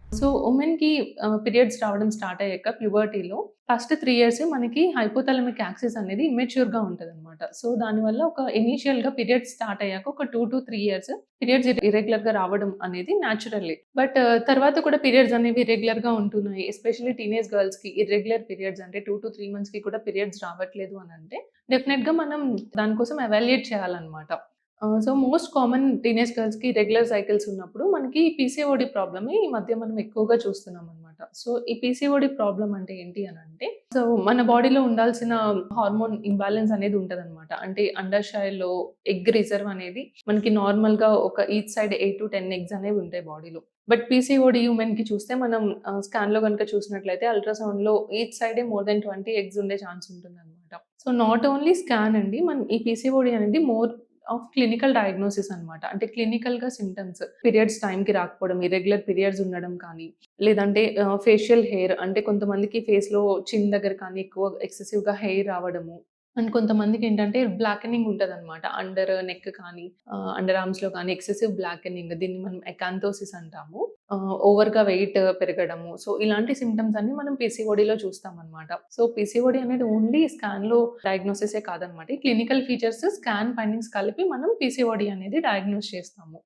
So, ఉమెన్‌కి periods రావడం start అయ్యాక ప్యూబర్టీలో ఫస్ట్ 3 ఇయర్స్ మనకి హైపోథాలమిక్ యాక్సిస్ అనేది ఇమ్మెచ్యూర్‌గా ఉంటదనమాట. సో, దానివల్ల ఒక ఇనీషియల్‌గా పీరియడ్స్ స్టార్ట్ అయ్యాక ఒక 2-3 ఇయర్స్ పీరియడ్స్ ఇర్రెగ్యులర్‌గా రావడం అనేది న్యాచురల్లే. బట్ తర్వాత కూడా పీరియడ్స్ అనేవి రెగ్యులర్‌గా ఉంటున్నాయి. ఎస్పెషల్లీ టీనేజ్ గర్ల్స్‌కి ఇర్రెగ్యులర్ పీరియడ్స్ అంటే 2-3 మంత్స్‌కి కూడా పీరియడ్స్ రావట్లేదు అనంటే డెఫినెట్‌గా మనం దానికోసం ఎవాల్యుయేట్ చేయాలనమాట. సో, మోస్ట్ కామన్ టీనేజ్ గర్ల్స్‌కి రెగ్యులర్ సైకిల్స్ ఉన్నప్పుడు మనకి పీసీఓడీ ప్రాబ్లమే ఈ మధ్య మనం ఎక్కువగా చూస్తున్నామనమాట. సో, ఈ పీసీఓడీ ప్రాబ్లమ్ అంటే ఏంటి అనంటే, సో, మన బాడీలో ఉండాల్సిన హార్మోన్ ఇంబాలెన్స్ అనేది ఉంటదనమాట. అంటే అండాశయాల్లో ఎగ్ రిజర్వ్ అనేది మనకి నార్మల్‌గా ఒక ఈచ్ సైడ్ 8-10 ఎగ్స్ అనేవి ఉంటాయి బాడీలో. బట్ పీసీఓడీ ఉమెన్‌కి చూస్తే మనం స్కాన్‌లో గనుక చూసినట్లయితే అల్ట్రాసౌండ్‌లో ఈచ్ సైడే మోర్ దెన్ 20 ఎగ్స్ ఉండే ఛాన్స్ ఉంటుందనమాట. సో, నాట్ ఓన్లీ స్కాన్ అండి. మనం ఈ పీసీఓడీ అనేది మోర్ ఆఫ్ క్లినికల్ డయాగ్నోసిస్ అనమాట. అంటే క్లినికల్‌గా సింప్టమ్స్ పీరియడ్స్ టైమ్‌కి రాకపోవడం, ఇర్రెగ్యులర్ పీరియడ్స్ ఉండడం కానీ, లేదంటే ఫేషియల్ హెయిర్ అంటే కొంతమందికి ఫేస్‌లో చిన్ దగ్గర కానీ ఎక్కువ ఎక్సెసివ్‌గా హెయిర్ రావడము. అండ్ కొంతమందికేంటంటే బ్లాకెనింగ్ ఉంటదనమాట. అండర్ నెక్ కానీ, అండర్ ఆర్మ్స్‌లో కానీ ఎక్సెసివ్ బ్లాకెనింగ్ దీన్ని మనం ఎకాంతోసిస్ అంటాము. ఓవర్‌గా వెయిట్ పెరగడము. సో, ఇలాంటి సింప్టమ్స్ అన్నీ మనం పీసీఓడీలో చూస్తామనమాట. సో, పీసీఓడీ అనేది ఓన్లీ స్కాన్‌లో డయాగ్నోసిసే కాదనమాట. ఈ క్లినికల్ ఫీచర్స్, స్కాన్ ఫైండింగ్స్ కలిపి మనం పీసీఓడీ అనేది డయాగ్నోస్ చేస్తాము.